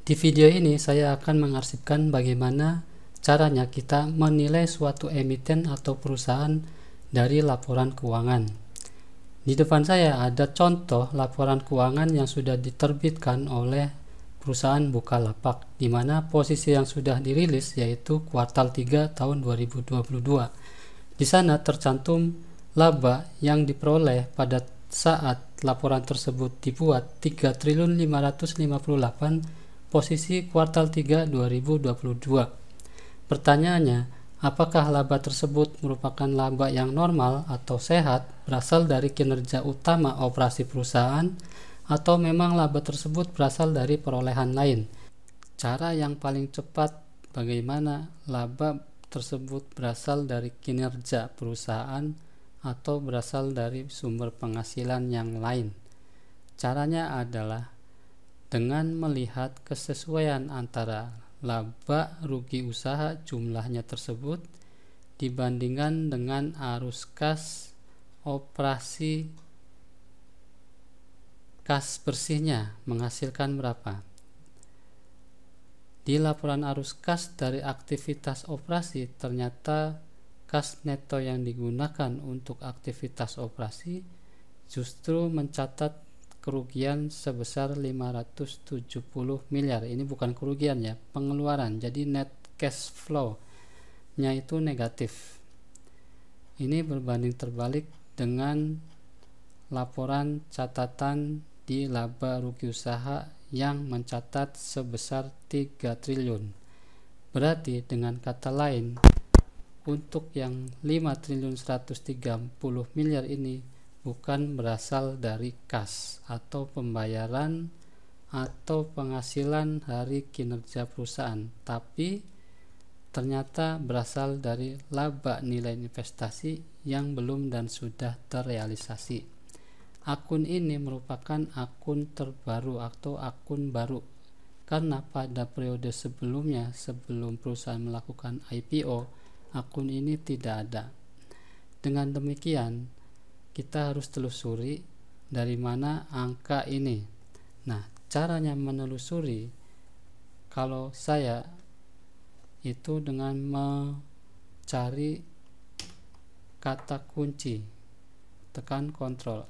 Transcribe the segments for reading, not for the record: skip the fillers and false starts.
Di video ini saya akan mengarsipkan bagaimana caranya kita menilai suatu emiten atau perusahaan dari laporan keuangan. Di depan saya ada contoh laporan keuangan yang sudah diterbitkan oleh perusahaan Bukalapak, di mana posisi yang sudah dirilis yaitu kuartal 3 tahun 2022. Di sana tercantum laba yang diperoleh pada saat laporan tersebut dibuat 3.558 posisi kuartal 3 2022. Pertanyaannya, apakah laba tersebut merupakan laba yang normal atau sehat berasal dari kinerja utama operasi perusahaan, atau memang laba tersebut berasal dari perolehan lain? Cara yang paling cepat bagaimana laba tersebut berasal dari kinerja perusahaan atau berasal dari sumber penghasilan yang lain? Caranya adalah dengan melihat kesesuaian antara laba rugi usaha jumlahnya tersebut dibandingkan dengan arus kas operasi kas bersihnya menghasilkan berapa. Di laporan arus kas dari aktivitas operasi, ternyata kas neto yang digunakan untuk aktivitas operasi justru mencatat kerugian sebesar 570 miliar. Ini bukan kerugian ya, pengeluaran. Jadi net cash flow-nya itu negatif. Ini berbanding terbalik dengan laporan catatan di laba rugi usaha yang mencatat sebesar 3 triliun. Berarti dengan kata lain, untuk yang 5.130 miliar ini bukan berasal dari kas atau pembayaran atau penghasilan dari kinerja perusahaan, tapi ternyata berasal dari laba nilai investasi yang belum dan sudah terrealisasi. Akun ini merupakan akun terbaru atau akun baru karena pada periode sebelumnya, sebelum perusahaan melakukan IPO, akun ini tidak ada. Dengan demikian, kita harus telusuri dari mana angka ini. Nah, caranya menelusuri, kalau saya itu dengan mencari kata kunci, tekan Ctrl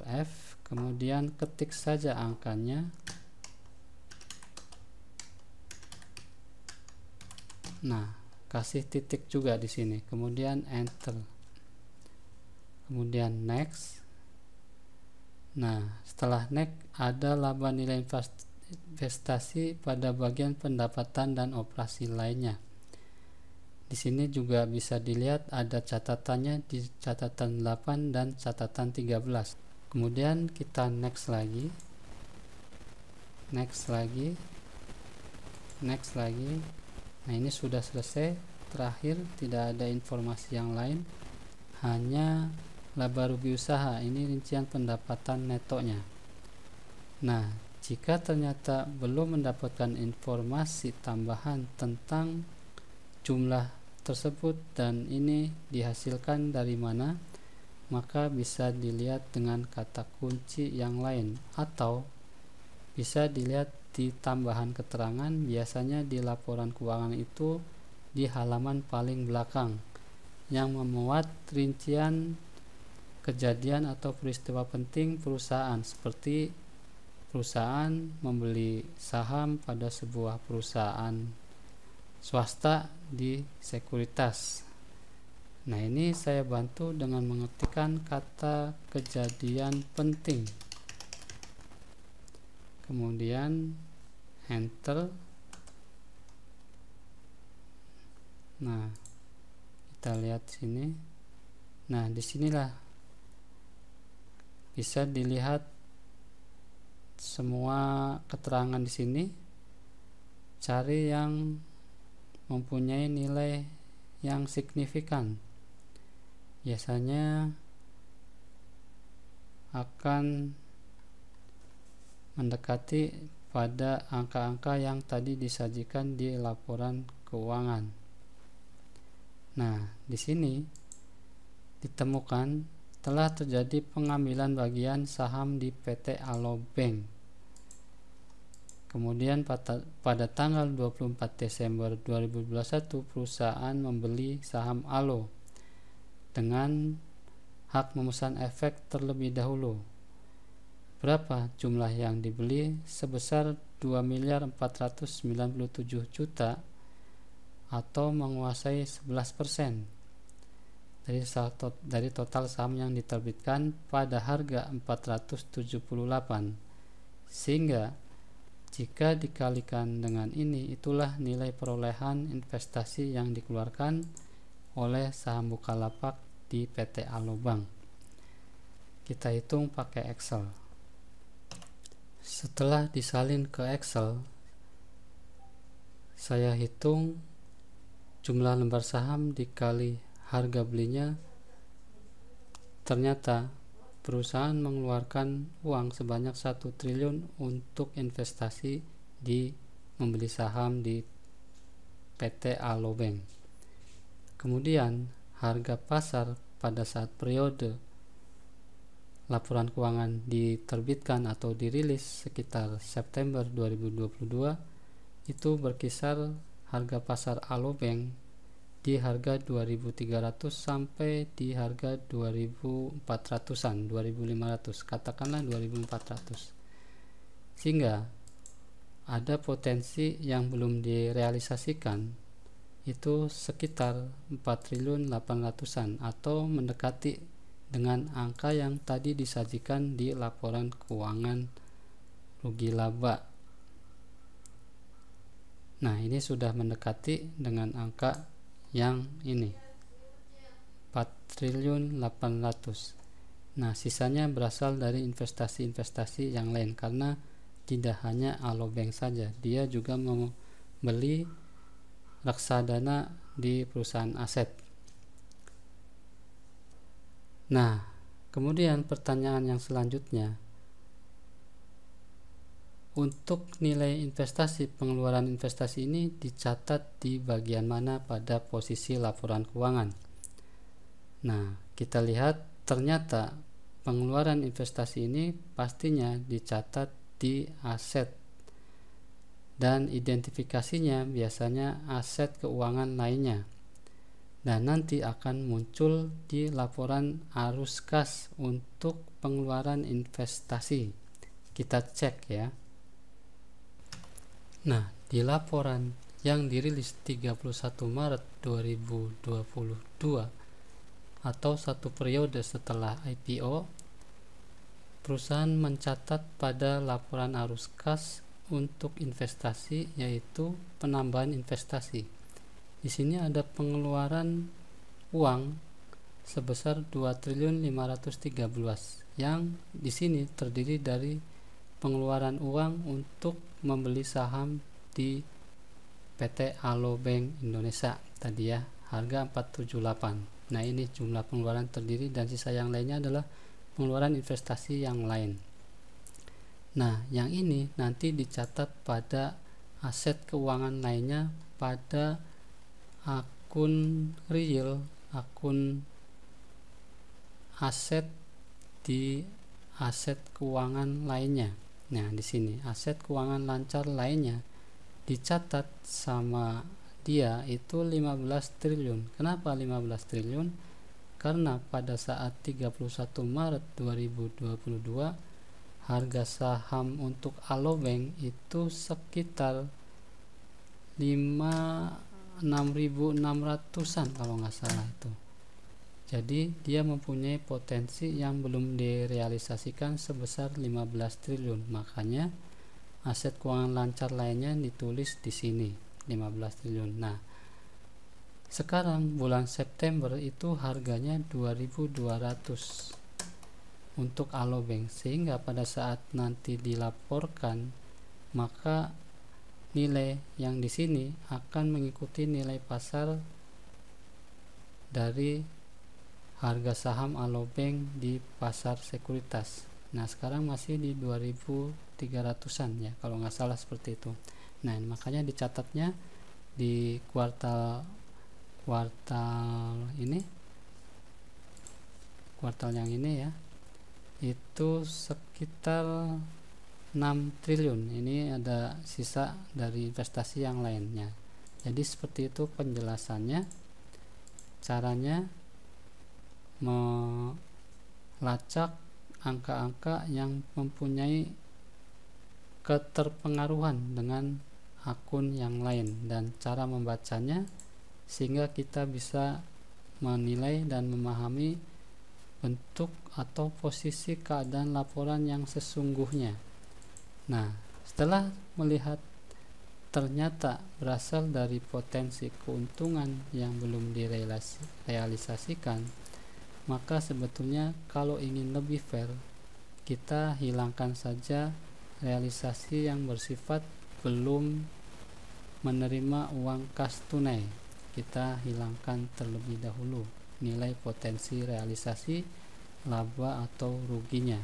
F, kemudian ketik saja angkanya. Nah, kasih titik juga di sini, kemudian enter, kemudian next. Nah, setelah next ada laba nilai investasi pada bagian pendapatan dan operasi lainnya. Di sini juga bisa dilihat ada catatannya di catatan 8 dan catatan 13. Kemudian kita next lagi. Nah, ini sudah selesai, terakhir tidak ada informasi yang lain, hanya laba rugi usaha. Ini rincian pendapatan netonya. Nah, jika ternyata belum mendapatkan informasi tambahan tentang jumlah tersebut dan ini dihasilkan dari mana, maka bisa dilihat dengan kata kunci yang lain, atau bisa dilihat di tambahan keterangan. Biasanya di laporan keuangan itu di halaman paling belakang yang memuat rincian kejadian atau peristiwa penting perusahaan, seperti perusahaan membeli saham pada sebuah perusahaan swasta di sekuritas. Nah, ini saya bantu dengan mengetikkan kata kejadian penting, kemudian enter. Nah, kita lihat sini. Nah, disinilah bisa dilihat semua keterangan di sini. Cari yang mempunyai nilai yang signifikan. Biasanya akan mendekati pada angka-angka yang tadi disajikan di laporan keuangan. Nah, di sini ditemukan telah terjadi pengambilan bagian saham di PT Alobank kemudian pada tanggal 24 Desember 2021 perusahaan membeli saham Allo dengan hak memesan efek terlebih dahulu. Berapa jumlah yang dibeli? Sebesar 2.497.000.000 atau menguasai 11% dari total saham yang diterbitkan pada harga 478. Sehingga jika dikalikan dengan ini, itulah nilai perolehan investasi yang dikeluarkan oleh saham Bukalapak di PT Allo Bank. Kita hitung pakai Excel. Setelah disalin ke Excel, saya hitung jumlah lembar saham dikali harga belinya. Ternyata perusahaan mengeluarkan uang sebanyak 1 triliun untuk investasi di membeli saham di PT Allo Bank. Kemudian harga pasar pada saat periode laporan keuangan diterbitkan atau dirilis sekitar September 2022 itu berkisar harga pasar Allo Bank di harga 2.300 sampai di harga 2.400-an, 2.500, katakanlah 2.400. Sehingga ada potensi yang belum direalisasikan itu sekitar 4.800-an atau mendekati dengan angka yang tadi disajikan di laporan keuangan rugi laba. Nah, ini sudah mendekati dengan angka yang ini 4.800. Nah, sisanya berasal dari investasi-investasi yang lain, karena tidak hanya Allo Bank saja, dia juga membeli reksadana di perusahaan aset. Nah, kemudian pertanyaan yang selanjutnya, untuk nilai investasi, pengeluaran investasi ini dicatat di bagian mana pada posisi laporan keuangan. Nah, kita lihat ternyata pengeluaran investasi ini pastinya dicatat di aset, dan identifikasinya biasanya aset keuangan lainnya, dan nanti akan muncul di laporan arus kas untuk pengeluaran investasi. Kita cek ya. Nah, di laporan yang dirilis 31 Maret 2022 atau satu periode setelah IPO, perusahaan mencatat pada laporan arus kas untuk investasi, yaitu penambahan investasi. Di sini ada pengeluaran uang sebesar 2.513 yang di sini terdiri dari pengeluaran uang untuk membeli saham di PT Allo Bank Indonesia tadi ya, harga 478. Nah, ini jumlah pengeluaran terdiri, dan sisa yang lainnya adalah pengeluaran investasi yang lain. Nah, yang ini nanti dicatat pada aset keuangan lainnya pada akun real, akun aset di aset keuangan lainnya. Nah, di sini aset keuangan lancar lainnya dicatat sama dia itu 15 triliun. Kenapa 15 triliun? Karena pada saat 31 Maret 2022 harga saham untuk Allo Bank itu sekitar 6.600-an kalau nggak salah itu. Jadi dia mempunyai potensi yang belum direalisasikan sebesar 15 triliun. Makanya aset keuangan lancar lainnya ditulis di sini 15 triliun. Nah, sekarang bulan September itu harganya 2.200 untuk Allo Bank, sehingga pada saat nanti dilaporkan maka nilai yang di sini akan mengikuti nilai pasar dari harga saham Allo Bank di pasar sekuritas. Nah, sekarang masih di 2.300-an ya kalau nggak salah seperti itu. Nah, makanya dicatatnya di kuartal yang ini ya, itu sekitar 6 triliun. Ini ada sisa dari investasi yang lainnya. Jadi seperti itu penjelasannya. Caranya melacak angka-angka yang mempunyai keterpengaruhan dengan akun yang lain dan cara membacanya sehingga kita bisa menilai dan memahami bentuk atau posisi keadaan laporan yang sesungguhnya. Nah, setelah melihat ternyata berasal dari potensi keuntungan yang belum direalisasikan, maka sebetulnya kalau ingin lebih fair, kita hilangkan saja realisasi yang bersifat belum menerima uang kas tunai. Kita hilangkan terlebih dahulu nilai potensi realisasi laba atau ruginya.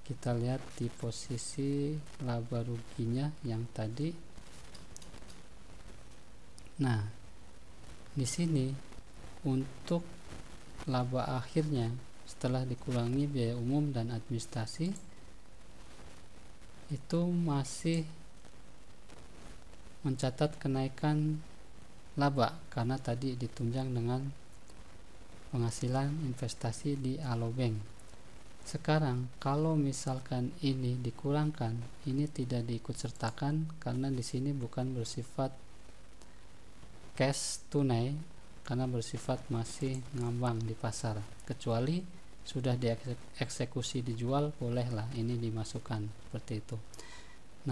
Kita lihat di posisi laba ruginya yang tadi. Nah, di sini untuk laba akhirnya setelah dikurangi biaya umum dan administrasi itu masih mencatat kenaikan laba karena tadi ditunjang dengan penghasilan investasi di Alobank. Sekarang kalau misalkan ini dikurangkan, ini tidak diikutsertakan karena di sini bukan bersifat cash tunai karena bersifat masih ngambang di pasar. Kecuali sudah dieksekusi dijual, bolehlah ini dimasukkan seperti itu.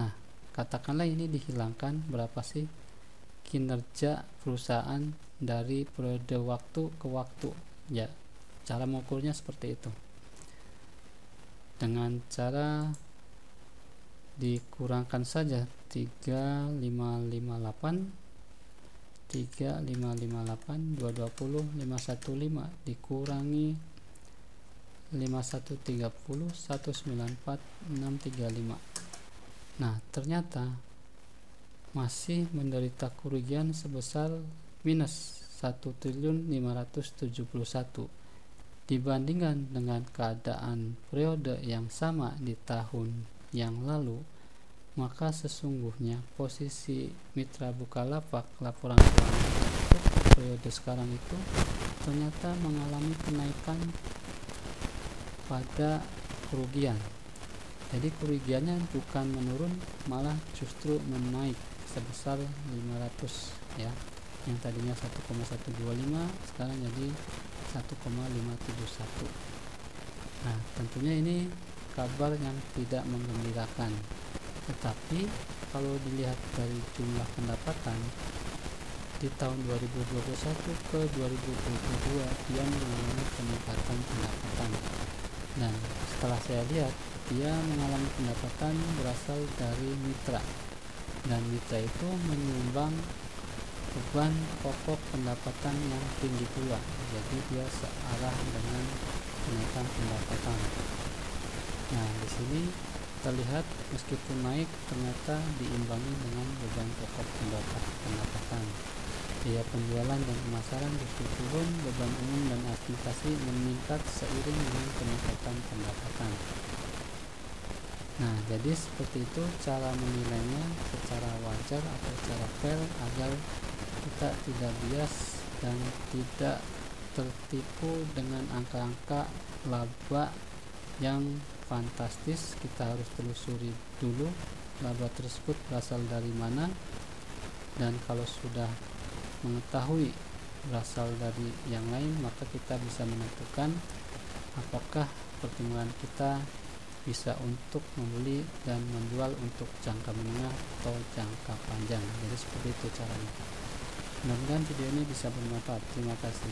Nah, katakanlah ini dihilangkan, berapa sih kinerja perusahaan dari periode waktu ke waktu? Ya, cara mengukurnya seperti itu. Dengan cara dikurangkan saja 3558 220 515 dikurangi 5130 194 635. Nah, ternyata masih menderita kerugian sebesar minus 1.571 dibandingkan dengan keadaan periode yang sama di tahun yang lalu. Maka sesungguhnya posisi Mitra Bukalapak laporan keuangan untuk periode sekarang itu ternyata mengalami kenaikan pada kerugian. Jadi kerugiannya bukan menurun, malah justru menaik sebesar 500 ya. Yang tadinya 1,125 sekarang jadi 1,571. Nah, tentunya ini kabar yang tidak menggembirakan. Tetapi kalau dilihat dari jumlah pendapatan di tahun 2021 ke 2022 dia mengalami peningkatan pendapatan. Dan setelah saya lihat dia mengalami pendapatan berasal dari mitra, dan mitra itu menyumbang beban pokok pendapatan yang tinggi pula, jadi dia searah dengan kenaikan pendapatan. Nah, di sini terlihat meskipun naik ternyata diimbangi dengan beban pokok pendapatan. Biaya penjualan dan pemasaran justru turun, beban umum dan administrasi meningkat seiring dengan peningkatan pendapatan. Nah, jadi seperti itu cara menilainya secara wajar atau secara fair agar kita tidak bias dan tidak tertipu dengan angka-angka laba yang fantastis. Kita harus telusuri dulu laba tersebut berasal dari mana, dan kalau sudah mengetahui berasal dari yang lain maka kita bisa menentukan apakah pertimbangan kita bisa untuk membeli dan menjual untuk jangka menengah atau jangka panjang. Jadi seperti itu caranya. Mudah-mudahan video ini bisa bermanfaat. Terima kasih.